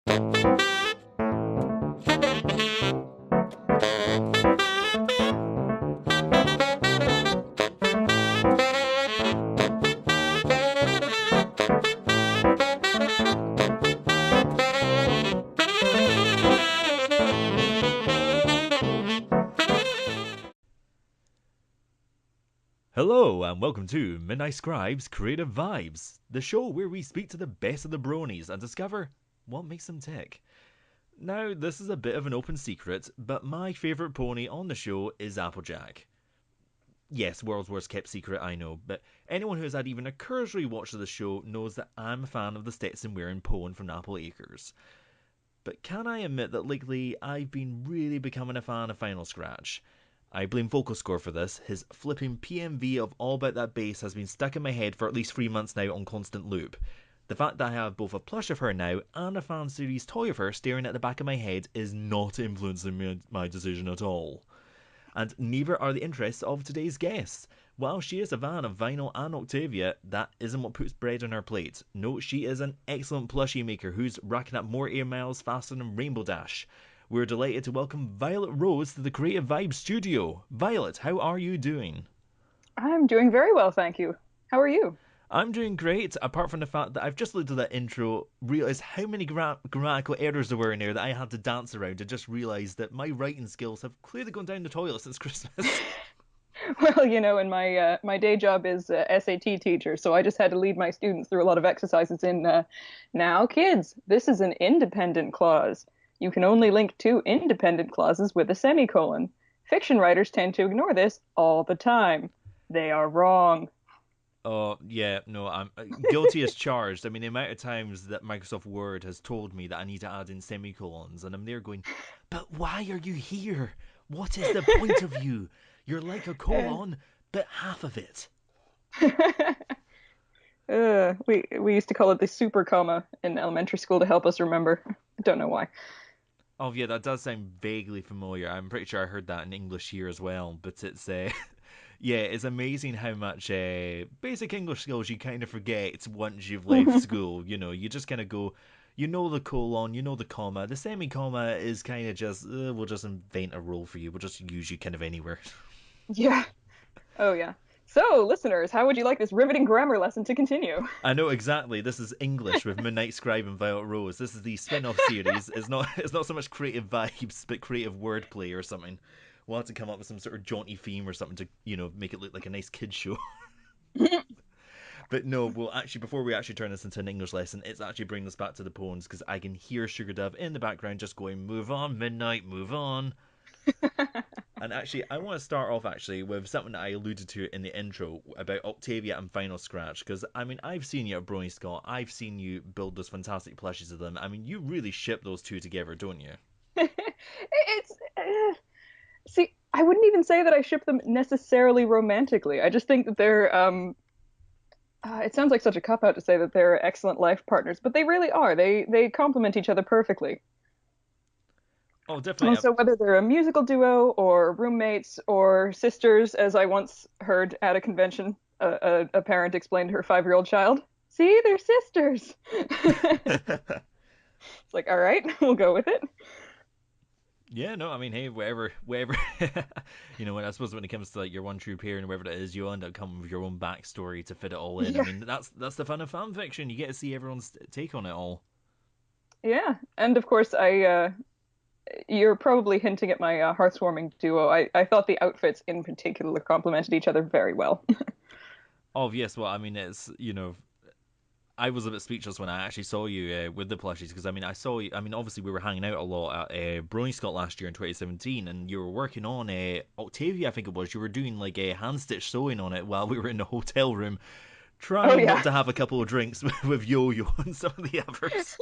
Hello and welcome to Midnight Scribe's Creative Vibes, the show where we speak to the best of the bronies and discover what makes them tick. Now, this is a bit of an open secret, but my favourite pony on the show is Applejack. Yes, world's worst kept secret, I know, but anyone who has had even a cursory watch of the show knows that I'm a fan of the Stetson wearing pony from Apple Acres. But can I admit that lately I've been really becoming a fan of Final Scratch? I blame Vocal Score for this. His flipping PMV of All About That Bass has been stuck in my head for at least 3 months now on constant loop. The fact that I have both a plush of her now and a fan series toy of her staring at the back of my head is not influencing my decision at all. And neither are the interests of today's guests. While she is a fan of Vinyl and Octavia, that isn't what puts bread on her plate. No, she is an excellent plushie maker who's racking up more air miles faster than Rainbow Dash. We're delighted to welcome VioletRose to the Creative Vibe studio. Violet, how are you doing? I'm doing very well, thank you. How are you? I'm doing great, apart from the fact that I've just looked at that intro, realised how many grammatical errors there were in there that I had to dance around, and just realised that my writing skills have clearly gone down the toilet since Christmas. Well, and my day job is SAT teacher, so I just had to lead my students through a lot of exercises in now, kids, this is an independent clause. You can only link two independent clauses with a semicolon. Fiction writers tend to ignore this all the time. They are wrong. Oh, yeah, no, I'm guilty as charged. I mean, the amount of times that Microsoft Word has told me that I need to add in semicolons, and I'm there going, but why are you here? What is the point of you? You're like a colon, but half of it. We used to call it the super comma in elementary school to help us remember. I don't know why. Oh, yeah, that does sound vaguely familiar. I'm pretty sure I heard that in English here as well, but it's, yeah, it's amazing how much basic English skills you kind of forget once you've left school. You know, you just kind of go, you know the colon, you know the comma. The semi-comma is kind of just, we'll just invent a rule for you. We'll just use you kind of anywhere. Yeah. Oh, yeah. So, listeners, how would you like this riveting grammar lesson to continue? I know exactly. This is English with Midnight Scribe and VioletRose. This is the spin-off series. It's not so much creative vibes, but creative wordplay or something. We'll have to come up with some sort of jaunty theme or something to, make it look like a nice kids show. But no, well, actually, before we actually turn this into an English lesson, it's actually bringing us back to the poems because I can hear Sugar Dove in the background just going, "Move on, Midnight, move on." And actually, I want to start off actually with something that I alluded to in the intro about Octavia and Final Scratch, because I mean, I've seen you at Brony Scott, I've seen you build those fantastic plushies of them. I mean, you really ship those two together, don't you? It's see, I wouldn't even say that I ship them necessarily romantically. I just think that they're it sounds like such a cop out to say that they're excellent life partners, but they really are. They complement each other perfectly. Oh, And definitely. so whether they're a musical duo or roommates or sisters, as I once heard at a convention, a parent explained to her 5-year-old child, "See, they're sisters." It's like, all right, we'll go with it. Yeah, no, I mean, hey, wherever, I suppose when it comes to like your one true pair and whatever it is, you'll end up coming with your own backstory to fit it all in. I Yeah, mean, that's the fun of fan fiction. You get to see everyone's take on it all. yeah. And of course, you're probably hinting at my heartwarming duo. I thought the outfits in particular complemented each other very well. Oh yes, well, I mean, it's I was a bit speechless when I actually saw you with the plushies because I mean I saw you. I mean obviously we were hanging out a lot at Brony Scott last year in 2017, and you were working on Octavia. I think it was. You were doing like a hand stitch sewing on it while we were in the hotel room, Oh trying yeah. not to have a couple of drinks with Yo Yo and some of the others.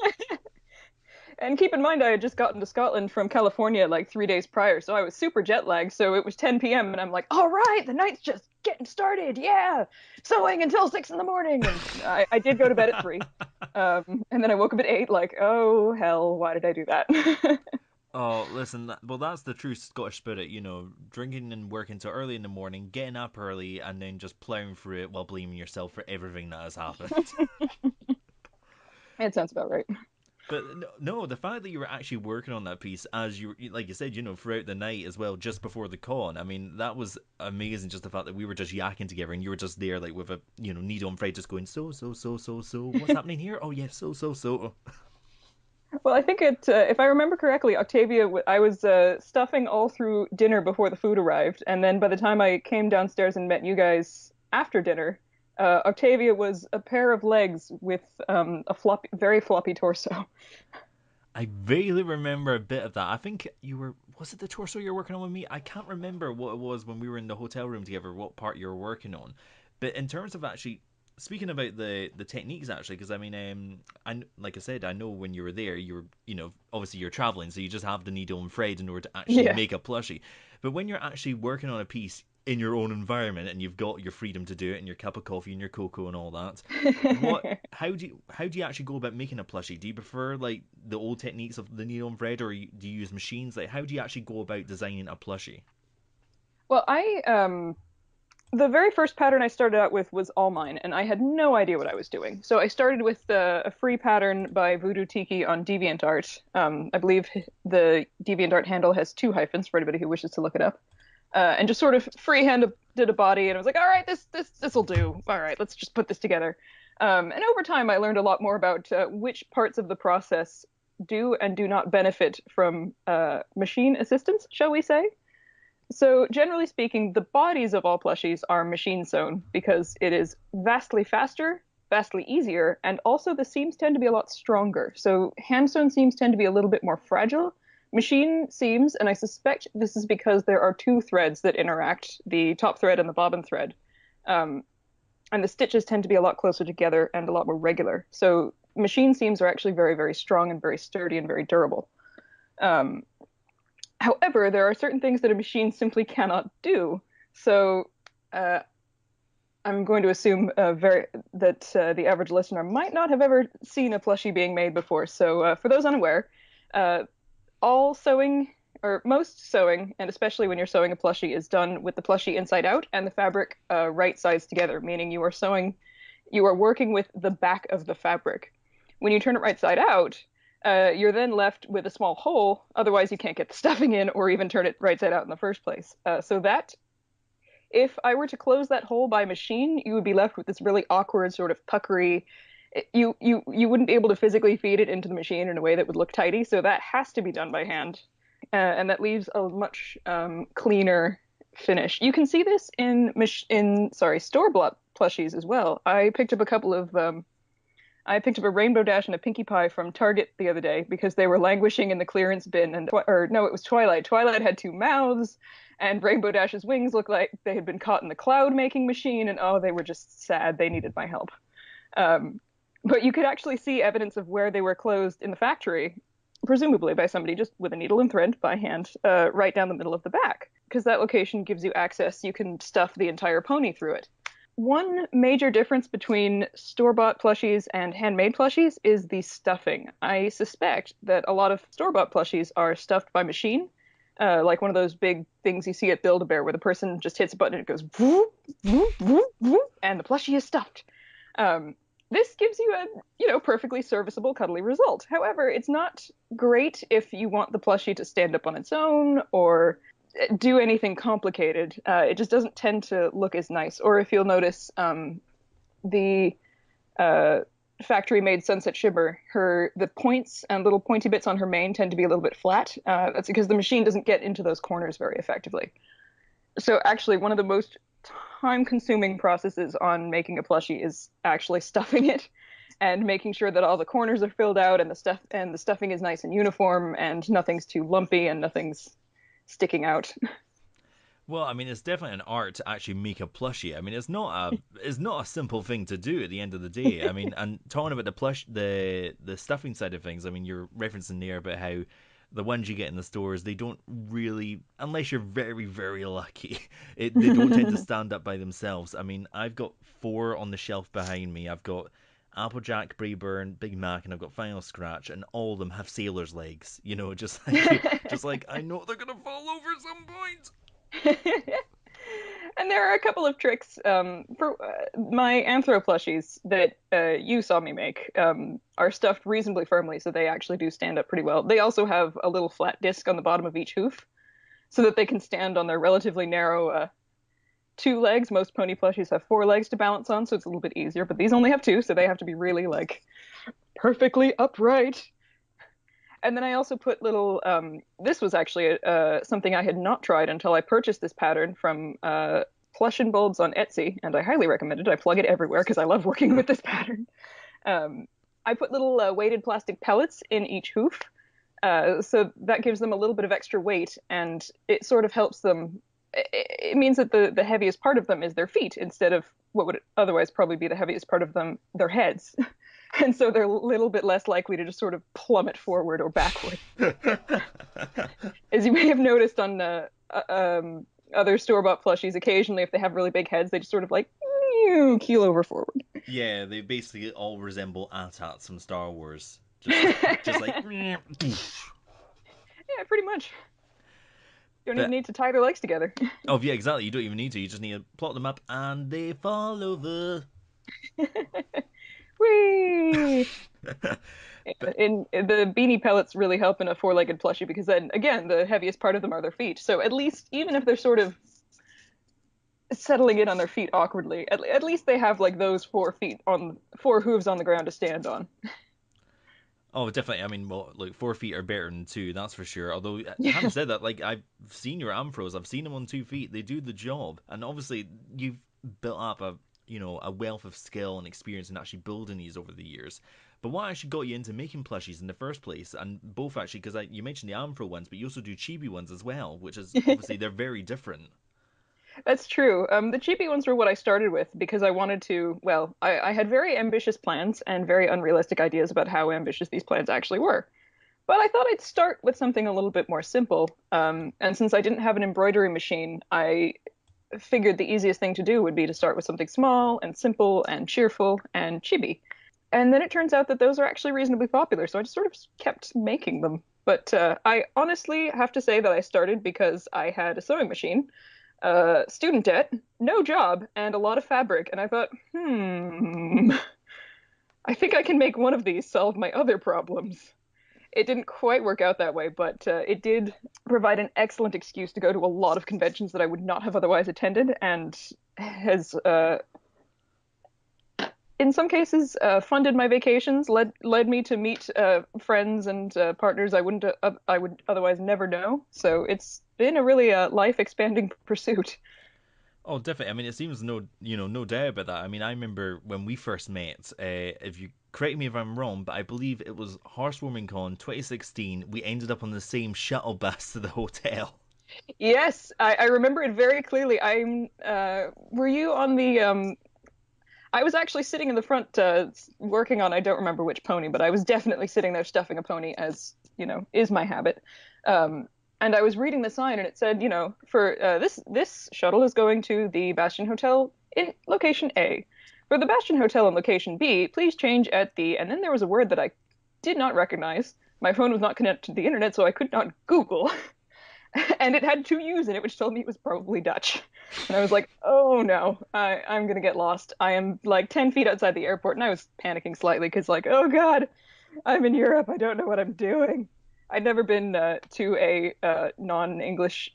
And keep in mind, I had just gotten to Scotland from California like 3 days prior, so I was super jet lagged. So it was 10 p.m. and I'm like, all right, the night's just getting started. Yeah, sewing until 6 in the morning. And I did go to bed at 3. And then I woke up at 8, like, oh hell, why did I do that? Oh, listen, well, that's the true Scottish spirit, drinking and working till early in the morning, getting up early, and then just plowing through it while blaming yourself for everything that has happened. It sounds about right. But no, the fact that you were actually working on that piece as like you said, throughout the night as well, just before the con. I mean, that was amazing. Just the fact that we were just yakking together and you were just there, like with a needle and thread, just going so. What's happening here? Oh yeah, so. Well, I think if I remember correctly, I was stuffing all through dinner before the food arrived, and then by the time I came downstairs and met you guys after dinner, Octavia was a pair of legs with a very floppy torso. I vaguely remember a bit of that. I think you were. Was it the torso you were working on with me? I can't remember what it was when we were in the hotel room together, what part you were working on. But in terms of actually speaking about the techniques, actually, because I mean, like I said, I know when you were there, you were, obviously you're traveling, so you just have the needle and thread in order to actually Yeah. make a plushie. But when you're actually working on a piece in your own environment and you've got your freedom to do it and your cup of coffee and your cocoa and all that, what how do you actually go about making a plushie? Do you prefer like the old techniques of the needle and thread, or do you use machines? Like, how do you actually go about designing a plushie? Well, I the very first pattern I started out with was all mine, and I had no idea what I was doing. So I started with a free pattern by Voodoo Tiki on DeviantArt. I believe the DeviantArt handle has two hyphens for anybody who wishes to look it up. And just sort of freehand did a body, and I was like, all right, this'll do. All right, let's just put this together. And over time, I learned a lot more about which parts of the process do and do not benefit from machine assistance, shall we say. So, generally speaking, the bodies of all plushies are machine sewn because it is vastly faster, vastly easier, and also the seams tend to be a lot stronger. So, hand sewn seams tend to be a little bit more fragile. Machine seams, and I suspect this is because there are two threads that interact, the top thread and the bobbin thread. Um, and the stitches tend to be a lot closer together and a lot more regular. So, machine seams are actually very, very strong and very sturdy and very durable. Um, However, there are certain things that a machine simply cannot do. So uh, I'm going to assume that the average listener might not have ever seen a plushie being made before. So for those unaware, uh, all sewing or most sewing, and especially when you're sewing a plushie, is done with the plushie inside out and the fabric right sides together, meaning you are working with the back of the fabric. When you turn it right side out, you're then left with a small hole. Otherwise, you can't get the stuffing in or even turn it right side out in the first place. So that, if I were to close that hole by machine, you would be left with this really awkward sort of puckery. You wouldn't be able to physically feed it into the machine in a way that would look tidy. So that has to be done by hand, and that leaves a much cleaner finish. You can see this in store bought plushies as well. I picked up a Rainbow Dash and a Pinkie Pie from Target the other day because they were languishing in the clearance bin. Or no, it was Twilight. Twilight had two mouths, and Rainbow Dash's wings looked like they had been caught in the cloud making machine. And oh, they were just sad. They needed my help. Um, but you could actually see evidence of where they were closed in the factory, presumably by somebody just with a needle and thread by hand, right down the middle of the back, because that location gives you access. You can stuff the entire pony through it. One major difference between store-bought plushies and handmade plushies is the stuffing. I suspect that a lot of store-bought plushies are stuffed by machine, like one of those big things you see at Build-A-Bear where the person just hits a button and it goes whoop, whoop, whoop, whoop, and the plushie is stuffed. This gives you a, perfectly serviceable, cuddly result. However, it's not great if you want the plushie to stand up on its own or do anything complicated. It just doesn't tend to look as nice. Or if you'll notice, the uh, factory made Sunset Shimmer, the points and little pointy bits on her mane tend to be a little bit flat. That's because the machine doesn't get into those corners very effectively. So actually, one of the most time-consuming processes on making a plushie is actually stuffing it and making sure that all the corners are filled out and the stuffing is nice and uniform and nothing's too lumpy and nothing's sticking out. Well, I mean, it's definitely an art to actually make a plushie. I mean, it's not a simple thing to do at the end of the day. I mean, and talking about the stuffing side of things. I mean, you're referencing there about how the ones you get in the stores, they don't really, unless you're very very lucky, they don't tend to stand up by themselves. I mean, I've got four on the shelf behind me. I've got Applejack, Brayburn, Big Mac, and I've got Final Scratch, and all of them have sailor's legs. Just like I know they're gonna fall over at some point. And there are a couple of tricks for my anthro plushies that you saw me make are stuffed reasonably firmly, so they actually do stand up pretty well. They also have a little flat disc on the bottom of each hoof, so that they can stand on their relatively narrow two legs. Most pony plushies have four legs to balance on, so it's a little bit easier. But these only have two, so they have to be really like perfectly upright. And then I also put little. This was actually something I had not tried until I purchased this pattern from Plush and Bulbs on Etsy, and I highly recommend it. I plug it everywhere because I love working with this pattern. Um, I put little weighted plastic pellets in each hoof, so that gives them a little bit of extra weight, and it sort of helps them. It means that the heaviest part of them is their feet instead of what would otherwise probably be the heaviest part of them, their heads. And so they're a little bit less likely to just sort of plummet forward or backward. As you may have noticed on other store-bought plushies, occasionally if they have really big heads, they just sort of like keel over forward. Yeah, they basically all resemble AT-ATs from Star Wars. Just like. Yeah, pretty much. You don't even But need to tie their legs together. oh yeah, exactly. You don't even need to. You just need to plot them up, and they fall over. Whee! But In the beanie pellets really help in a four-legged plushie because then again the heaviest part of them are their feet. So at least even if they're sort of settling in on their feet awkwardly, at least they have like those 4 feet on 4 hooves on the ground to stand on. oh, definitely. I mean, well, look, 4 feet are better than two, that's for sure. Although, having Yeah. said that, like I've seen your Amphros, I've seen them on 2 feet. They do the job, and obviously you've built up a wealth of skill and experience in actually building these over the years. But what actually got you into making plushies in the first place? And both actually, because you mentioned the Amphro ones, but you also do chibi ones as well, which is obviously they're very different. That's true. The cheapy ones were what I started with because I wanted to, well, I had very ambitious plans and very unrealistic ideas about how ambitious these plans actually were. But I thought I'd start with something a little bit more simple. And since I didn't have an embroidery machine, I figured the easiest thing to do would be to start with something small and simple and cheerful and chibi. And then it turns out that those are actually reasonably popular, so I just sort of kept making them. But I honestly have to say that I started because I had a sewing machine, student debt, no job, and a lot of fabric. And I thought, I think I can make one of these solve my other problems. It didn't quite work out that way, but it did provide an excellent excuse to go to a lot of conventions that I would not have otherwise attended, and has, in some cases, funded my vacations, led me to meet friends and partners I would otherwise never know. So it's been a really life expanding pursuit. Oh, definitely. I mean, it seems no doubt about that. I mean, I remember when we first met. If you correct me if I'm wrong, but I believe it was Heartwarming Con 2016. We ended up on the same shuttle bus to the hotel. Yes, I remember it very clearly. Were you on the I was actually sitting in the front working on I don't remember which pony, but I was definitely sitting there stuffing a pony as, is my habit. And I was reading the sign and it said, for this shuttle is going to the Bastion Hotel in location A. For the Bastion Hotel in location B, please change at the and then there was a word that I did not recognize. My phone was not connected to the internet, so I could not Google. And it had two U's in it, which told me it was probably Dutch. And I was like, oh no, I'm gonna get lost. I am like 10 feet outside the airport, and I was panicking slightly because, like, oh God, I'm in Europe. I don't know what I'm doing. I'd never been to a non-English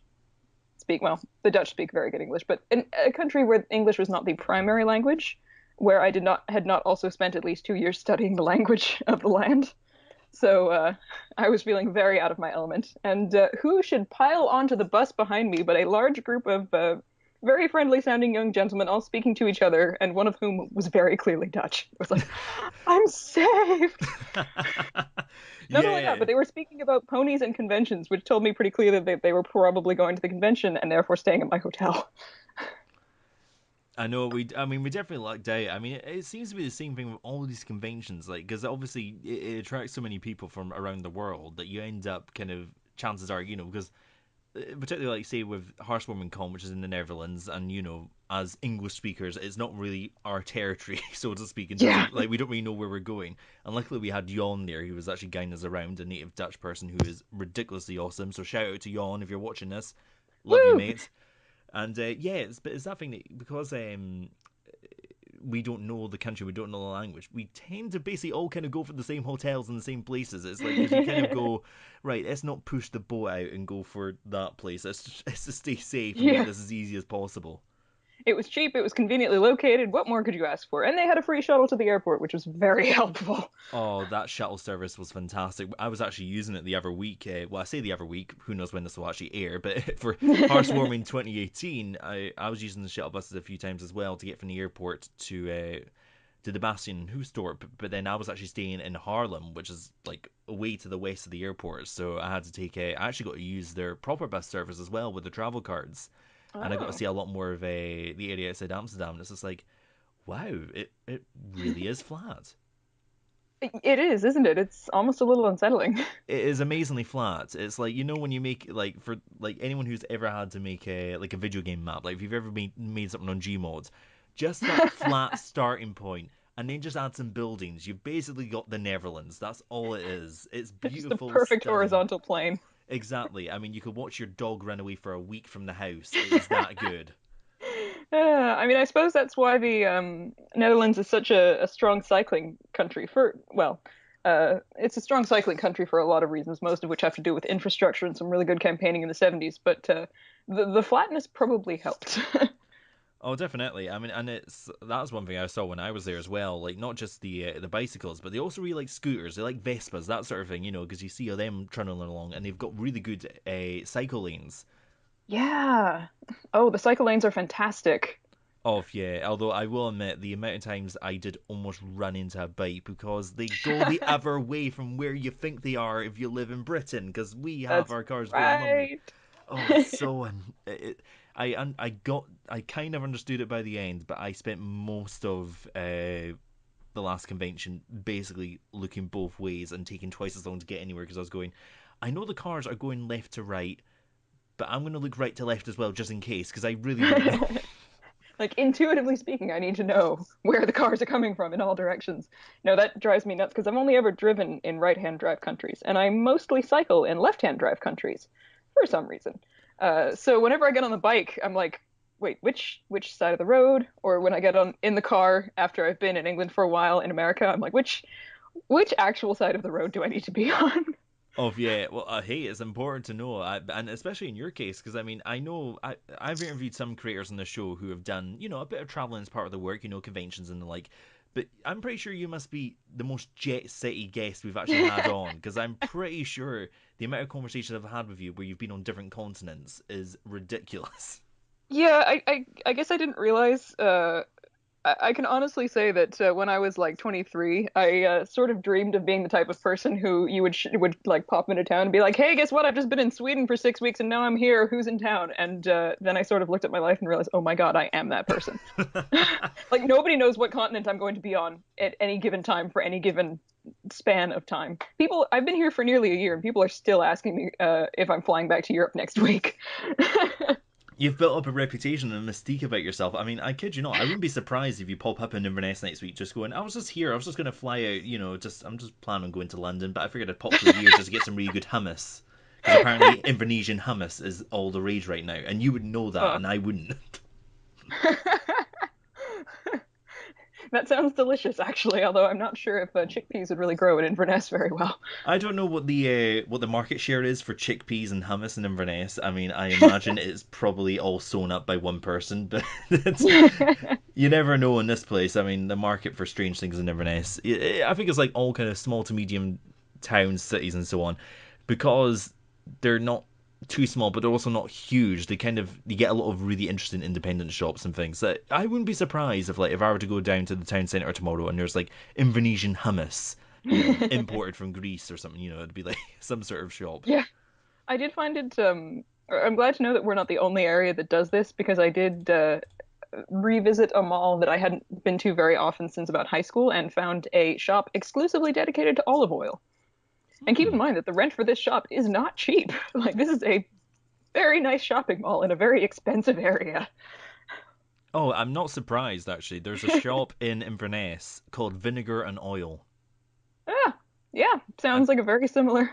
well, the Dutch speak very good English, but in a country where English was not the primary language, where I did not had not also spent at least 2 years studying the language of the land. So I was feeling very out of my element. And who should pile onto the bus behind me but a large group of very friendly sounding young gentlemen all speaking to each other, and one of whom was very clearly Dutch. It was like, I'm saved. Not only that, Yeah, but they were speaking about ponies and conventions, which told me pretty clearly that they were probably going to the convention and therefore staying at my hotel. I know I mean, we definitely lucked out. I mean, it seems to be the same thing with all these conventions, like because obviously it attracts so many people from around the world that you end up kind of chances are, because particularly like say with Heartwarming Con, which is in the Netherlands, and as English speakers, it's not really our territory, so to speak, in terms Yeah. of like we don't really know where we're going. And luckily we had Jon there, who was actually guiding us around, a native Dutch person who is ridiculously awesome. So shout out to Jon if you're watching this, love you, Woo! mate. And yeah, it's that thing that because we don't know the country, we don't know the language, we tend to basically all kind of go for the same hotels and the same places. It's like if you kind of go, right, let's not push the boat out and go for that place. Let's just stay safe and make Yeah. this as easy as possible. It was cheap, it was conveniently located. What more could you ask for? And they had a free shuttle to the airport, which was very helpful. Oh, that shuttle service was fantastic. I was actually using it the other week. Well, I say the other week. Who knows when this will actually air? But for Hearthwarming 2018, I was using the shuttle buses a few times as well to get from the airport to the Bastion Hoofddorp. But then I was actually staying in Haarlem, which is like away to the west of the airport. So I had to take a. I actually got to use their proper bus service as well with the travel cards, and I got to Oh. see a lot more of the area outside Amsterdam. And it's just like, wow, it really is flat. It is, isn't it? It's almost a little unsettling. It is amazingly flat. It's like when you make like for like anyone who's ever had to make a video game map, like if you've ever made something on Gmod, just that flat starting point and then just add some buildings. You've basically got the Netherlands. That's all it is. It's Just the beautiful, perfect stunning. horizontal plane. Exactly. I mean, you could watch your dog run away for a week from the house. It is that good. I mean, I suppose that's why the Netherlands is such a strong cycling country it's a strong cycling country for a lot of reasons, most of which have to do with infrastructure and some really good campaigning in the 70s. But the flatness probably helped. Oh, definitely. I mean, and that's one thing I saw when I was there as well. Like not just the bicycles, but they also really like scooters. They like Vespas, that sort of thing. Because you see them trundling along, and they've got really good cycle lanes. Yeah. Oh, the cycle lanes are fantastic. Of yeah, although I will admit the amount of times I did almost run into a bike because they go the other way from where you think they are if you live in Britain, because we have That's our cars going one way. right. Oh, it's so I kind of understood it by the end, but I spent most of the last convention basically looking both ways and taking twice as long to get anywhere because I was going. I know the cars are going left to right, but I'm going to look right to left as well just in case because I really don't know. Like intuitively speaking, I need to know where the cars are coming from in all directions. No, that drives me nuts because I've only ever driven in right-hand drive countries, and I mostly cycle in left-hand drive countries for some reason. So whenever I get on the bike, I'm like, wait, which side of the road? Or when I get on in the car after I've been in England for a while in America, I'm like, which actual side of the road do I need to be on? Of yeah, well, hey, it's important to know, and especially in your case, because I mean, I know I've interviewed some creators on the show who have done, a bit of traveling as part of the work, conventions and the like. But I'm pretty sure you must be the most jet city guest we've actually had on, because I'm pretty sure the amount of conversations I've had with you where you've been on different continents is ridiculous. Yeah, I guess I didn't realize. I can honestly say that when I was like 23, I sort of dreamed of being the type of person who you would like pop into town and be like, "Hey, guess what? I've just been in Sweden for 6 weeks and now I'm here. Who's in town?" And then I sort of looked at my life and realized, "Oh my God, I am that person." Like nobody knows what continent I'm going to be on at any given time for any given span of time. I've been here for nearly a year and people are still asking me if I'm flying back to Europe next week. You've built up a reputation and a mystique about yourself. I mean, I kid you not. I wouldn't be surprised if you pop up in Inverness next week just going, I was just here. I was just going to fly out, I'm just planning on going to London, but I figured I'd pop through here just to get some really good hummus. Because apparently Indonesian hummus is all the rage right now. And you would know that, Oh. and I wouldn't. That sounds delicious, actually, although I'm not sure if chickpeas would really grow in Inverness very well. I don't know what the market share is for chickpeas and hummus in Inverness. I mean, I imagine it's probably all sewn up by one person, but it's, you never know in this place. I mean, the market for strange things in Inverness, I think it's like all kind of small to medium towns, cities, and so on, because they're not too small, but they're also not huge. You get a lot of really interesting independent shops and things. That I wouldn't be surprised if I were to go down to the town centre tomorrow and there's like Indonesian hummus, imported from Greece or something. It'd be like some sort of shop. Yeah, I did find it. I'm glad to know that we're not the only area that does this because I did revisit a mall that I hadn't been to very often since about high school and found a shop exclusively dedicated to olive oil. And keep in Hmm. mind that the rent for this shop is not cheap. Like, this is a very nice shopping mall in a very expensive area. Oh, I'm not surprised actually. There's a shop in Inverness called Vinegar and Oil. Ah, yeah, And sounds like a very similar.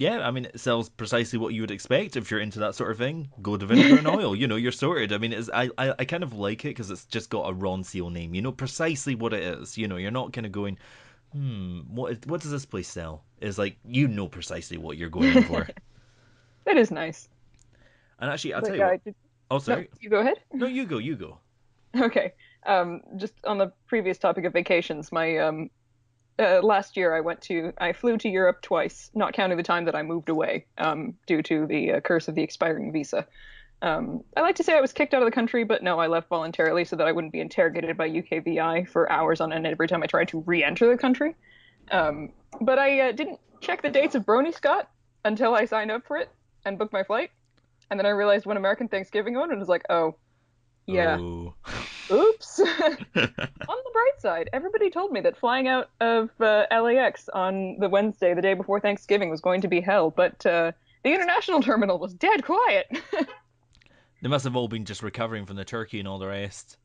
Yeah, I mean, it sells precisely what you would expect if you're into that sort of thing. Go to vinegar and oil, you're sorted. I mean, I kind of like it because it's just got a Ron Seal name. You know precisely what it is. You're not kind of going, what does this place sell? It's like, precisely what you're going in for. That is nice. And actually, I'll tell But you yeah, what. I did. Oh, No, sorry. you go ahead. No, you go. Okay. Just on the previous topic of vacations, my last year I flew to Europe twice, not counting the time that I moved away, due to the curse of the expiring visa. I like to say I was kicked out of the country, but no, I left voluntarily so that I wouldn't be interrogated by UKVI for hours on end every time I tried to re-enter the country. Um, but I didn't check the dates of Brony Scott until I signed up for it and booked my flight. And then I realized when American Thanksgiving on, and was like, oh, yeah, Oh. oops. On the bright side, everybody told me that flying out of LAX on the Wednesday, the day before Thanksgiving, was going to be hell, but the international terminal was dead quiet. They must have all been just recovering from the turkey and all the rest.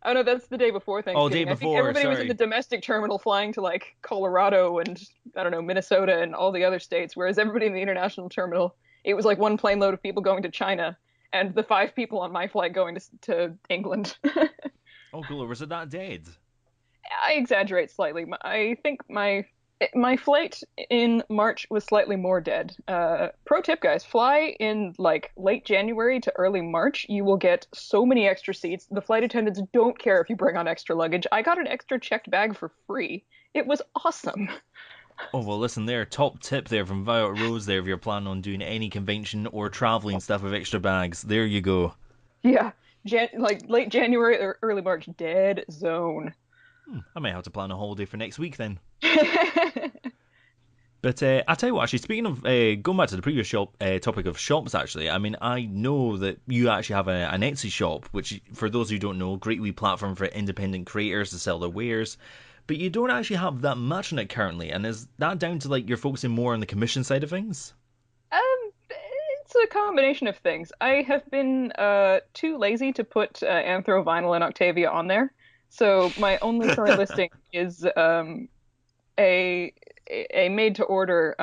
Oh no, that's the day before Oh, day Thanksgiving. I think before, everybody was in the sorry. domestic terminal flying to like Colorado and I don't know, Minnesota and all the other states, whereas everybody in the international terminal, it was like one plane load of people going to China and the 5 people on my flight going to England. Oh, cool. Was it that dead? I exaggerate slightly. I think my flight in March was slightly more dead. Pro tip, guys, fly in like late January to early March. You will get so many extra seats. The flight attendants don't care if you bring on extra luggage. I got an extra checked bag for free. It was awesome. Oh, well, listen there. Top tip there from VioletRose there if you're planning on doing any convention or traveling stuff with extra bags. There you go. Yeah, like late January or early March, dead zone. I might have to plan a holiday for next week then. But I tell you what, actually, speaking of going back to the previous topic of shops, actually, I mean, I know that you actually have an Etsy shop, which, for those who don't know, great wee platform for independent creators to sell their wares. But you don't actually have that much on it currently, and is that down to like you're focusing more on the commission side of things? It's a combination of things. I have been too lazy to put Anthro, Vinyl, and Octavia on there. So my only current listing is a a made to order.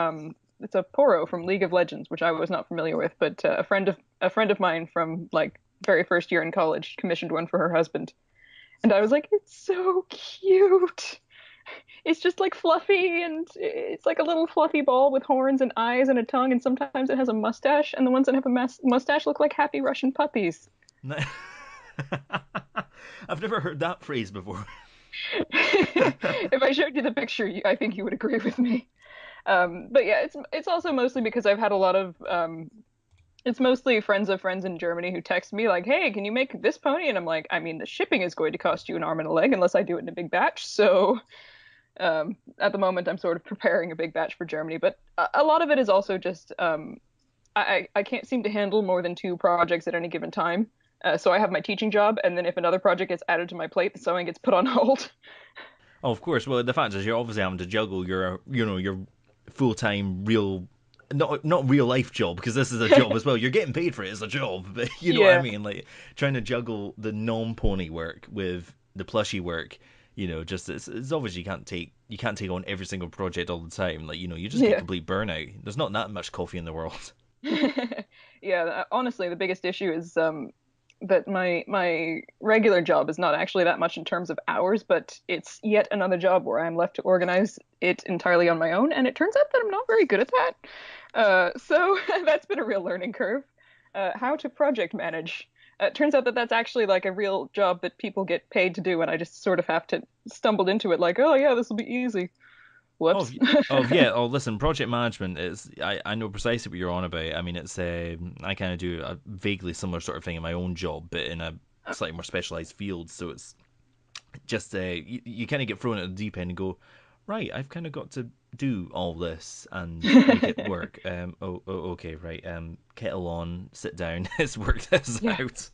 It's a Poro from League of Legends, which I was not familiar with, but a friend of mine from like very first year in college commissioned one for her husband, and I was like, it's so cute. It's just like fluffy and it's like a little fluffy ball with horns and eyes and a tongue, and sometimes it has a mustache, and the ones that have a mustache look like happy Russian puppies. I've never heard that phrase before. If I showed you the picture, I think you would agree with me. But yeah, it's also mostly because I've had a lot of it's mostly friends of friends in Germany who text me like, "Hey, can you make this pony?" And I'm like, I mean, the shipping is going to cost you an arm and a leg unless I do it in a big batch. So at the moment, I'm sort of preparing a big batch for Germany, but a lot of it is also just I can't seem to handle more than 2 projects at any given time. So I have my teaching job, and then if another project gets added to my plate, the sewing gets put on hold. Oh, of course. Well, the fact is, you're obviously having to juggle your full time real, not real life job because this is a job as well. You're getting paid for it as a job, but you know what I Yeah, mean. Like trying to juggle the non pony work with the plushy work. Just it's obvious you can't take on every single project all the time. Like you just get yeah. complete burnout. There's not that much coffee in the world. Yeah, honestly, the biggest issue is that my regular job is not actually that much in terms of hours, but it's yet another job where I'm left to organize it entirely on my own, and it turns out that I'm not very good at that. So that's been a real learning curve. How to project manage. It turns out that that's actually like a real job that people get paid to do, and I just sort of have to stumbled into it like, oh yeah, this will be easy. Oh, Whoops. yeah. Oh, listen, project management is. I know precisely what you're on about. I mean, it's. I kind of do a vaguely similar sort of thing in my own job, but in a slightly more specialized field. So it's just you kind of get thrown at the deep end and go, right. I've kind of got to do all this and make it work. Okay, right. Kettle on, sit down. Let's work this Yeah. out.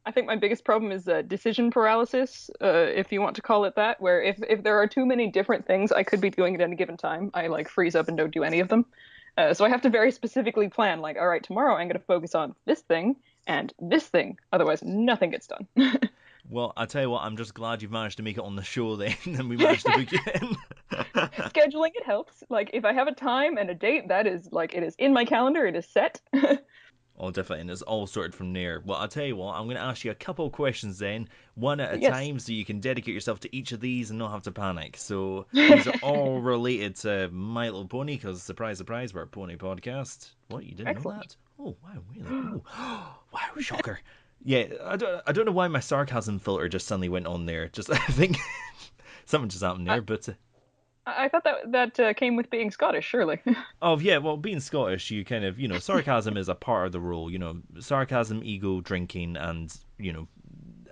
I think my biggest problem is decision paralysis, if you want to call it that, where if there are too many different things I could be doing at any given time, I like freeze up and don't do any of them. So I have to very specifically plan, like, all right, tomorrow I'm going to focus on this thing and this thing. Otherwise, nothing gets done. Well, I tell you what, I'm just glad you've managed to make it on the show then, and we managed to book you in. Scheduling it helps. Like if I have a time and a date, that is like it is in my calendar, it is set. Oh, definitely, and it's all sorted from there. Well, I'll tell you what, I'm going to ask you a couple of questions then, one at a Yes. time, so you can dedicate yourself to each of these and not have to panic. So these are all related to My Little Pony, because surprise, surprise, we're a pony podcast. What, you didn't know Excellent. that? Oh, wow, really? Oh, wow, shocker. Yeah, I don't know why my sarcasm filter just suddenly went on there. Just I think something just happened I, there, but I thought that came with being Scottish, surely. oh yeah, well, being Scottish, you kind of, sarcasm is a part of the role. Sarcasm, ego, drinking, and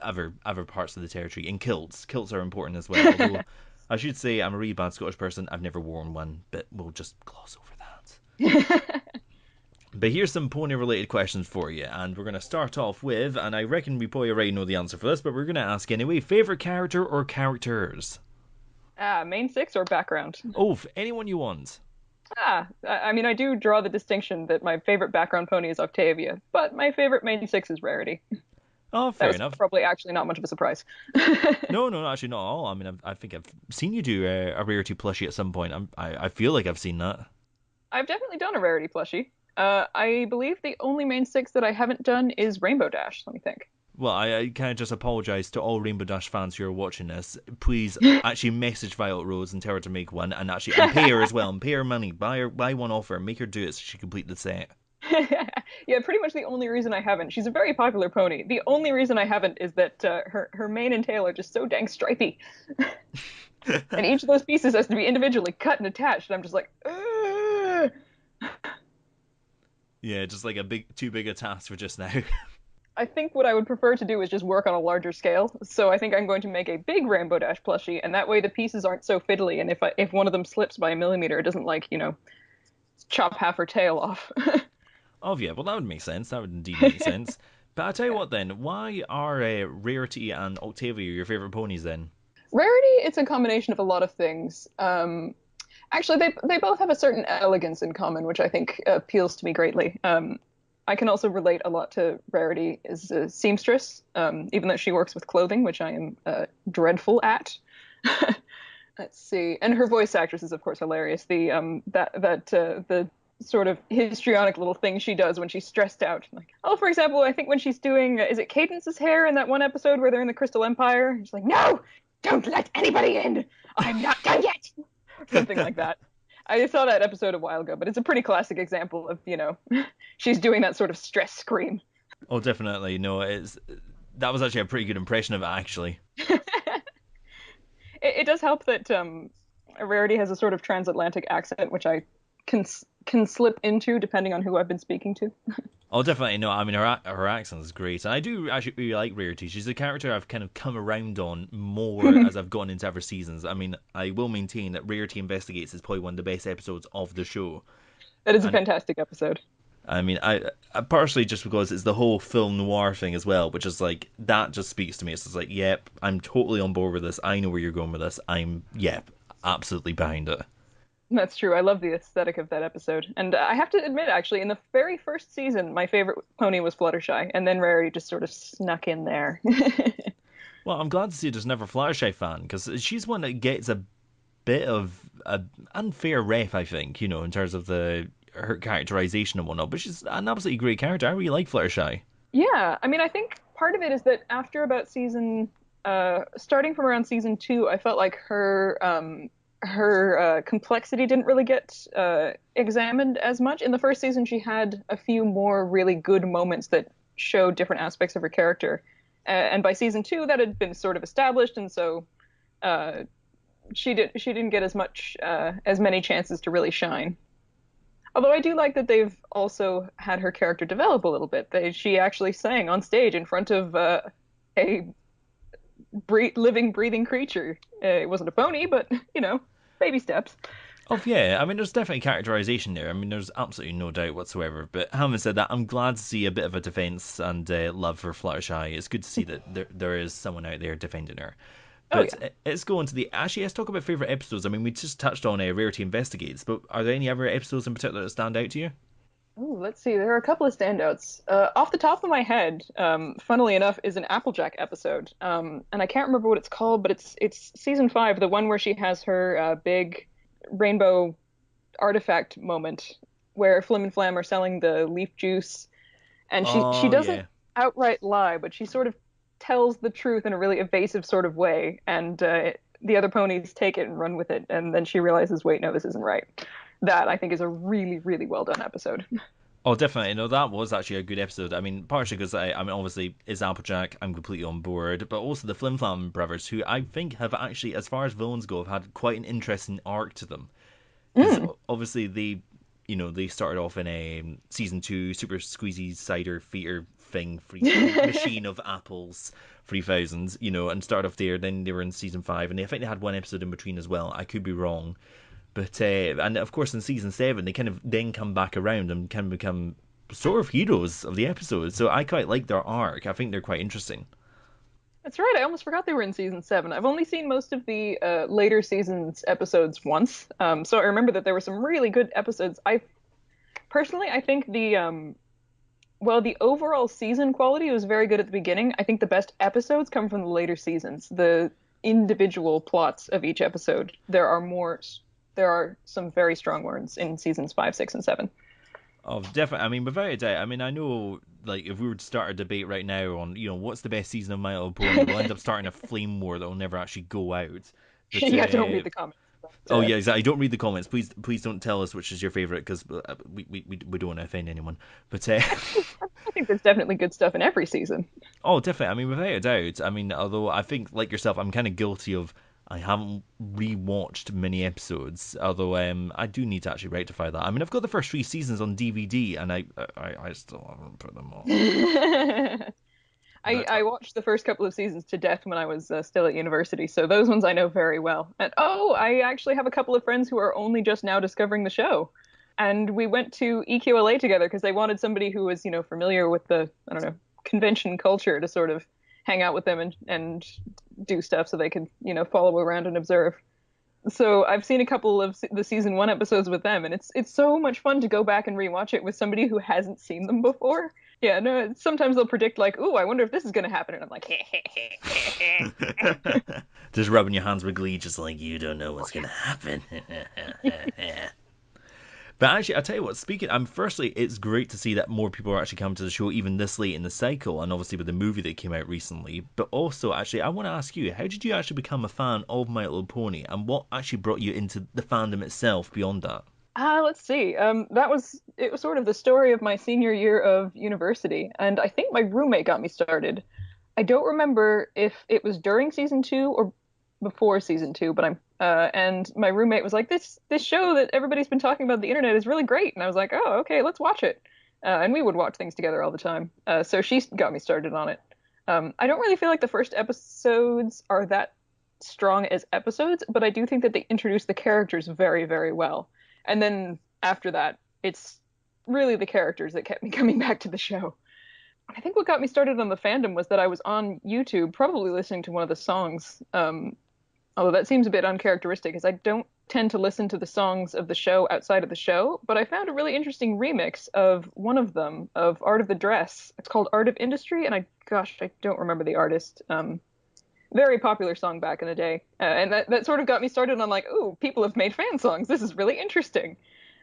other parts of the territory. And kilts, kilts are important as well. Although I should say I'm a really bad Scottish person. I've never worn one, but we'll just gloss over that. But here's some pony related questions for you, and we're going to start off with, and I reckon we probably already know the answer for this, but we're going to ask anyway, favorite character or characters? Main six or background? Oh, anyone you want. I mean, I do draw the distinction that my favorite background pony is Octavia, but my favorite main six is Rarity. Oh, That fair was enough. probably actually not much of a surprise. No, no, actually not at all. I mean, I think I've seen you do a Rarity plushie at some point. I feel like I've seen that. I've definitely done a Rarity plushie. I believe the only main six that I haven't done is Rainbow Dash. Let me think. Well, I kind of just apologise to all Rainbow Dash fans who are watching this. Please actually message VioletRose and tell her to make one, and pay her as well, and pay her money. Buy one off her, make her do it so she complete the set. Yeah, pretty much the only reason I haven't. She's a very popular pony. The only reason I haven't is that her mane and tail are just so dang stripy, and each of those pieces has to be individually cut and attached. And I'm just like, ugh. Yeah, just like too big a task for just now. I think what I would prefer to do is just work on a larger scale. So I think I'm going to make a big Rainbow Dash plushie, and that way the pieces aren't so fiddly. And if one of them slips by a millimeter, it doesn't like chop half her tail off. Oh yeah, well that would make sense. That would indeed make sense. But I tell you what then, why are Rarity and Octavia your favourite ponies then? Rarity, it's a combination of a lot of things. Actually, they both have a certain elegance in common, which I think appeals to me greatly. I can also relate a lot to Rarity as a seamstress, even though she works with clothing, which I am dreadful at. Let's see, and her voice actress is of course hilarious. The sort of histrionic little thing she does when she's stressed out. Like, oh, for example, I think when she's doing, is it Cadence's hair in that one episode where they're in the Crystal Empire? She's like, no, don't let anybody in. I'm not done yet. Something like that. I saw that episode a while ago, but it's a pretty classic example of, she's doing that sort of stress scream. Oh, definitely. No, that was actually a pretty good impression of it, actually. It does help that Rarity has a sort of transatlantic accent, which I can slip into depending on who I've been speaking to. Oh, definitely. No, I mean, her accent is great. And I do actually really like Rarity. She's a character I've kind of come around on more as I've gone into other seasons. I mean, I will maintain that Rarity Investigates is probably one of the best episodes of the show. That is a And fantastic episode. I mean, I partially just because it's the whole film noir thing as well, which is like, that just speaks to me. It's just like, yep, I'm totally on board with this. I know where you're going with this. Yep, absolutely behind it. That's true. I love the aesthetic of that episode. And I have to admit, actually, in the very first season, my favorite pony was Fluttershy, and then Rarity just sort of snuck in there. Well, I'm glad to see there's never Fluttershy fan, because she's one that gets a bit of a unfair rep, I think, in terms of her characterization and whatnot. But she's an absolutely great character. I really like Fluttershy. Yeah, I mean, I think part of it is that after about starting from around season two, I felt like her complexity didn't really get examined as much. In the first season, she had a few more really good moments that showed different aspects of her character. And by season two, that had been sort of established, and so she didn't get as many chances to really shine. Although I do like that they've also had her character develop a little bit. She actually sang on stage in front of a living, breathing creature. It wasn't a pony, but baby steps. Oh yeah, I mean there's definitely characterization there. I mean there's absolutely no doubt whatsoever. But having said that, I'm glad to see a bit of a defense and love for Fluttershy. It's good to see that there is someone out there defending her. Oh But yeah. let's go into let's talk about favorite episodes. I mean we just touched on Rarity Investigates, but are there any other episodes in particular that stand out to you? Oh, let's see. There are a couple of standouts. Off the top of my head, funnily enough, is an Applejack episode. And I can't remember what it's called, but it's season 5, the one where she has her big rainbow artifact moment, where Flim and Flam are selling the leaf juice, and she Oh doesn't yeah. outright lie, but she sort of tells the truth in a really evasive sort of way, and the other ponies take it and run with it, and then she realizes, wait, no, this isn't right. That I think is a really, really well done episode. Oh, definitely. No, that was actually a good episode. I mean, partially because I mean, obviously, it's Applejack. I'm completely on board, but also the Flim Flam brothers, who I think have actually, as far as villains go, have had quite an interesting arc to them. Because Mm. obviously they started off in a season 2 super squeezy cider feeder thing, free machine of apples, 3000, and started off there. Then they were in season 5, and I think they had one episode in between as well. I could be wrong, but and of course in season 7 they kind of then come back around and can become sort of heroes of the episode. So I quite like their arc. I think they're quite interesting. That's right. I almost forgot they were in season 7. I've only seen most of the later seasons episodes once, so I remember that there were some really good episodes. I think the overall season quality was very good at the beginning. I think the best episodes come from the later seasons. The individual plots of each episode. There are some very strong ones in seasons 5, 6, and 7. Oh, definitely. I mean, without a doubt. I mean, I know, like, if we were to start a debate right now on, what's the best season of My Little Pony, we'll end up starting a flame war that will never actually go out. But Yeah, don't read the comments. oh But, yeah, exactly. Don't read the comments, please. Please don't tell us which is your favorite, because we don't want to offend anyone. But I think there's definitely good stuff in every season. oh, definitely. I mean, without a doubt. I mean, although I think, like yourself, I'm kind of guilty of. I haven't rewatched many episodes, although I do need to actually rectify that. I mean, I've got the first 3 seasons on DVD, and I still haven't put them on. But I watched the first couple of seasons to death when I was still at university, so those ones I know very well. And oh, I actually have a couple of friends who are only just now discovering the show. And we went to EQLA together because they wanted somebody who was, familiar with the, I don't know, convention culture to sort of hang out with them and do stuff so they could, follow around and observe. So I've seen a couple of the season 1 episodes with them, and it's so much fun to go back and rewatch it with somebody who hasn't seen them before. Yeah, no, sometimes they'll predict like, "Ooh, I wonder if this is going to happen," and I'm like, just rubbing your hands with glee, just like you don't know what's gonna happen. But actually, I tell you what. Speaking, firstly, it's great to see that more people are actually coming to the show even this late in the cycle, and obviously with the movie that came out recently. But also, actually, I want to ask you, how did you actually become a fan of My Little Pony, and what actually brought you into the fandom itself beyond that? let's see. It was sort of the story of my senior year of university, and I think my roommate got me started. I don't remember if it was during season 2 or before season 2, but I'm and my roommate was like, "This show that everybody's been talking about on the internet is really great," and I was like, "Oh, okay, let's watch it." And we would watch things together all the time. So she got me started on it. I don't really feel like the first episodes are that strong as episodes, but I do think that they introduce the characters very, very well. And then after that, it's really the characters that kept me coming back to the show. I think what got me started on the fandom was that I was on YouTube, probably listening to one of the songs. Although that seems a bit uncharacteristic, as I don't tend to listen to the songs of the show outside of the show. But I found a really interesting remix of one of them, of Art of the Dress. It's called Art of Industry, and I don't remember the artist. Very popular song back in the day, and that sort of got me started on like, ooh, people have made fan songs. This is really interesting,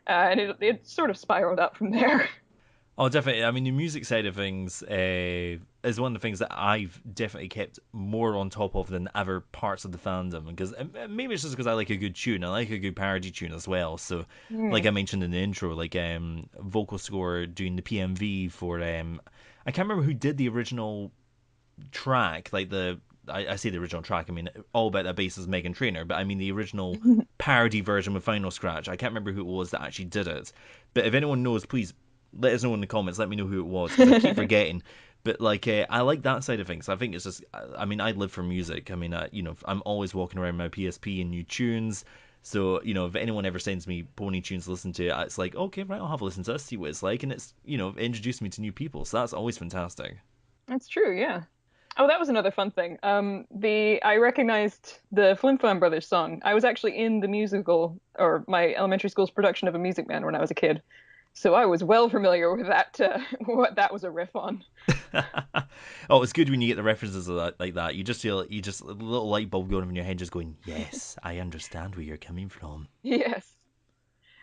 and it sort of spiraled out from there. Oh, definitely. I mean, the music side of things is one of the things that I've definitely kept more on top of than other parts of the fandom. Because maybe it's just because I like a good tune. I like a good parody tune as well. So, like I mentioned in the intro, like vocal score doing the PMV for I can't remember who did the original track. Like I say the original track. I mean, All About That Bass is Megan Trainor, but I mean the original parody version with Final Scratch. I can't remember who it was that actually did it. But if anyone knows, please let us know in the comments. Let me know who it was, because I keep forgetting. But like, I like that side of things. I think it's just, I mean, I live for music. I mean, I'm always walking around my PSP and new tunes. So, if anyone ever sends me pony tunes to listen to, it's like, okay, right, I'll have a listen to this, see what it's like. And it's, introduced me to new people. So that's always fantastic. That's true, yeah. Oh, that was another fun thing. The I recognized the Flim Flam Brothers song. I was actually in the musical or my elementary school's production of A Music Man when I was a kid. So I was well familiar with that, what that was a riff on. Oh, it's good when you get the references of that, like that. You just feel you just a little light bulb going on in your head, just going, "Yes, I understand where you're coming from." Yes.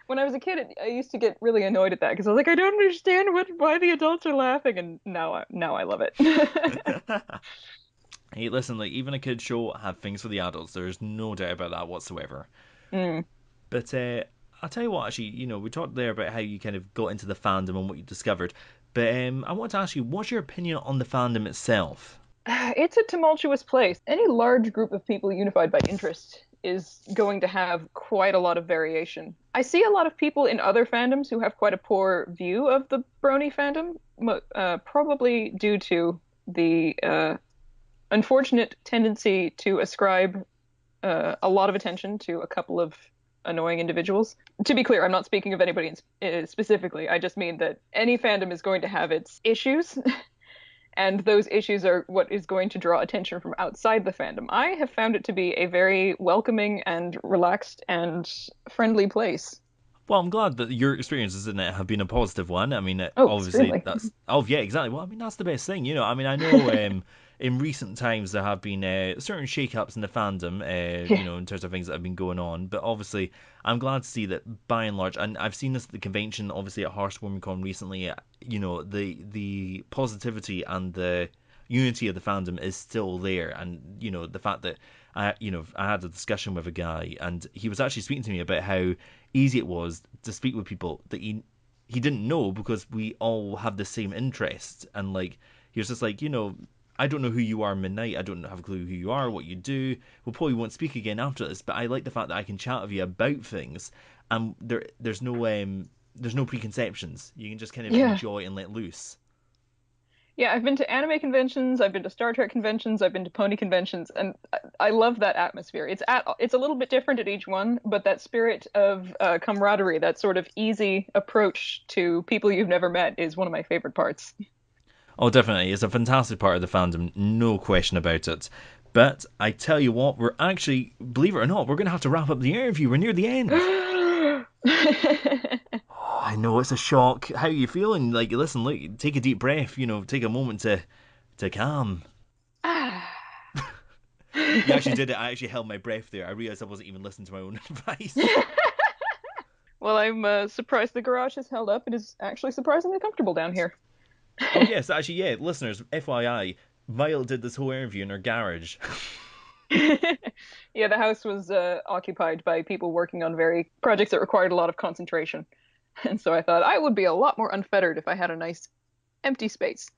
When I was a kid, I used to get really annoyed at that because I was like, I don't understand why the adults are laughing, and now I love it. Hey, listen, like even a kids show have things for the adults. There's no doubt about that whatsoever. Mm. But I'll tell you what, actually, we talked there about how you kind of got into the fandom and what you discovered. But I want to ask you, what's your opinion on the fandom itself? It's a tumultuous place. Any large group of people unified by interest is going to have quite a lot of variation. I see a lot of people in other fandoms who have quite a poor view of the Brony fandom, probably due to the unfortunate tendency to ascribe a lot of attention to a couple of annoying individuals. To be clear, I'm not speaking of anybody specifically. I just mean that any fandom is going to have its issues, and those issues are what is going to draw attention from outside the fandom. I have found it to be a very welcoming and relaxed and friendly place. Well, I'm glad that your experiences in it have been a positive one. I mean, Oh, obviously extremely. that's yeah, exactly. Well, I mean that's the best thing. I mean, I know in recent times there have been certain shake-ups in the fandom, Yeah. in terms of things that have been going on. But obviously, I'm glad to see that by and large, and I've seen this at the convention, obviously at Hearthswarming recently. The positivity and the unity of the fandom is still there, and the fact that I had a discussion with a guy, and he was actually speaking to me about how easy it was to speak with people that he didn't know because we all have the same interests, and like he was just like, I don't know who you are, Midnight. I don't have a clue who you are, what you do. We'll probably won't speak again after this, but I like the fact that I can chat with you about things, and there's no preconceptions. You can just kind of Yeah. enjoy and let loose. Yeah, I've been to anime conventions, I've been to Star Trek conventions, I've been to pony conventions, and I love that atmosphere. It's a little bit different at each one, but that spirit of camaraderie, that sort of easy approach to people you've never met, is one of my favorite parts. Oh, definitely. It's a fantastic part of the fandom, no question about it. But I tell you what, we're actually, believe it or not, we're going to have to wrap up the interview. We're near the end. Oh, I know it's a shock. How are you feeling? Like, listen, look, take a deep breath. Take a moment to calm. Ah. You actually did it. I actually held my breath there. I realized I wasn't even listening to my own advice. Well, I'm surprised the garage has held up. It is actually surprisingly comfortable down here. Oh yes, actually, yeah. Listeners, FYI, Violet did this whole interview in her garage. Yeah, the house was occupied by people working on very projects that required a lot of concentration. And so I thought I would be a lot more unfettered if I had a nice empty space.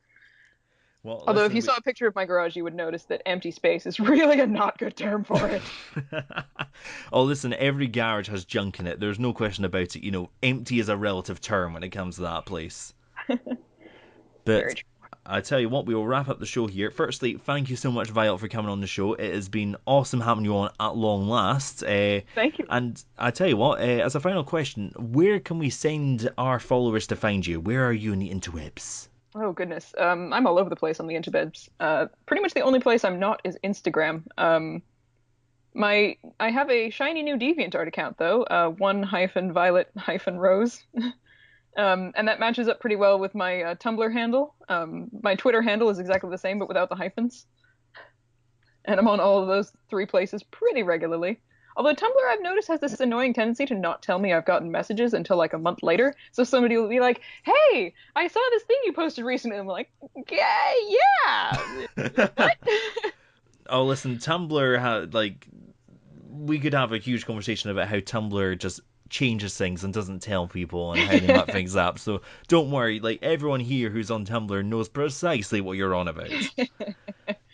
Well, Although if listen, you saw a picture of my garage, you would notice that empty space is really a not good term for it. oh, listen, every garage has junk in it. There's no question about it. Empty is a relative term when it comes to that place. But Very true. I tell you what, we will wrap up the show here. Firstly, thank you so much, Violet, for coming on the show. It has been awesome having you on at long last. Thank you. And I tell you what, as a final question, where can we send our followers to find you? Where are you in the interwebs? Oh goodness. I'm all over the place on the interwebs. Pretty much the only place I'm not is Instagram. My I have a shiny new DeviantArt account though, one hyphen Violet hyphen Rose. And that matches up pretty well with my Tumblr handle. My Twitter handle is exactly the same, but without the hyphens. And I'm on all of those three places pretty regularly. Although Tumblr, I've noticed, has this annoying tendency to not tell me I've gotten messages until like a month later. So somebody will be like, "Hey, I saw this thing you posted recently." And I'm like, "Yeah, yeah, what?" oh, listen, Tumblr had we could have a huge conversation about how Tumblr just changes things and doesn't tell people and how they muck things up. So don't worry, like everyone here who's on Tumblr knows precisely what you're on about.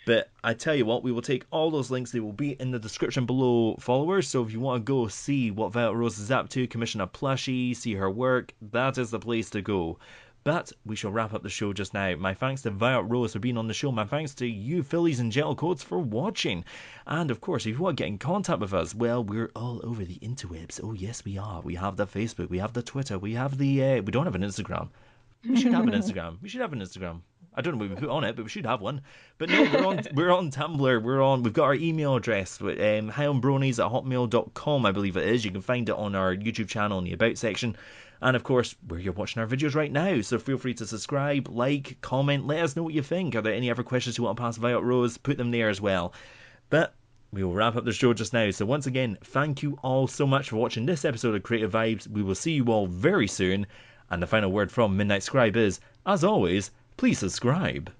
But I tell you what, we will take all those links. They will be in the description below, followers. So if you want to go see what VioletRose is up to, commission a plushie, see her work, that is the place to go. But we shall wrap up the show just now. My thanks to VioletRose for being on the show. My thanks to you, Phillies and Gel Codes, for watching. And of course, if you want to get in contact with us, well, we're all over the interwebs. Oh yes, we are. We have the Facebook, we have the Twitter, we have the. We don't have an Instagram. We should have an Instagram. We should have an Instagram. I don't know what we put on it, but we should have one. But no, we're on Tumblr. We've got our email address with highlandbronies@hotmail.com, I believe it is. You can find it on our YouTube channel in the About section. And of course, where you're watching our videos right now, so feel free to subscribe, like, comment, let us know what you think. Are there any other questions you want to pass VioletRose? Put them there as well. But we will wrap up the show just now. So once again, thank you all so much for watching this episode of Creative Vibes. We will see you all very soon. And the final word from Midnight Scribe is, as always, please subscribe.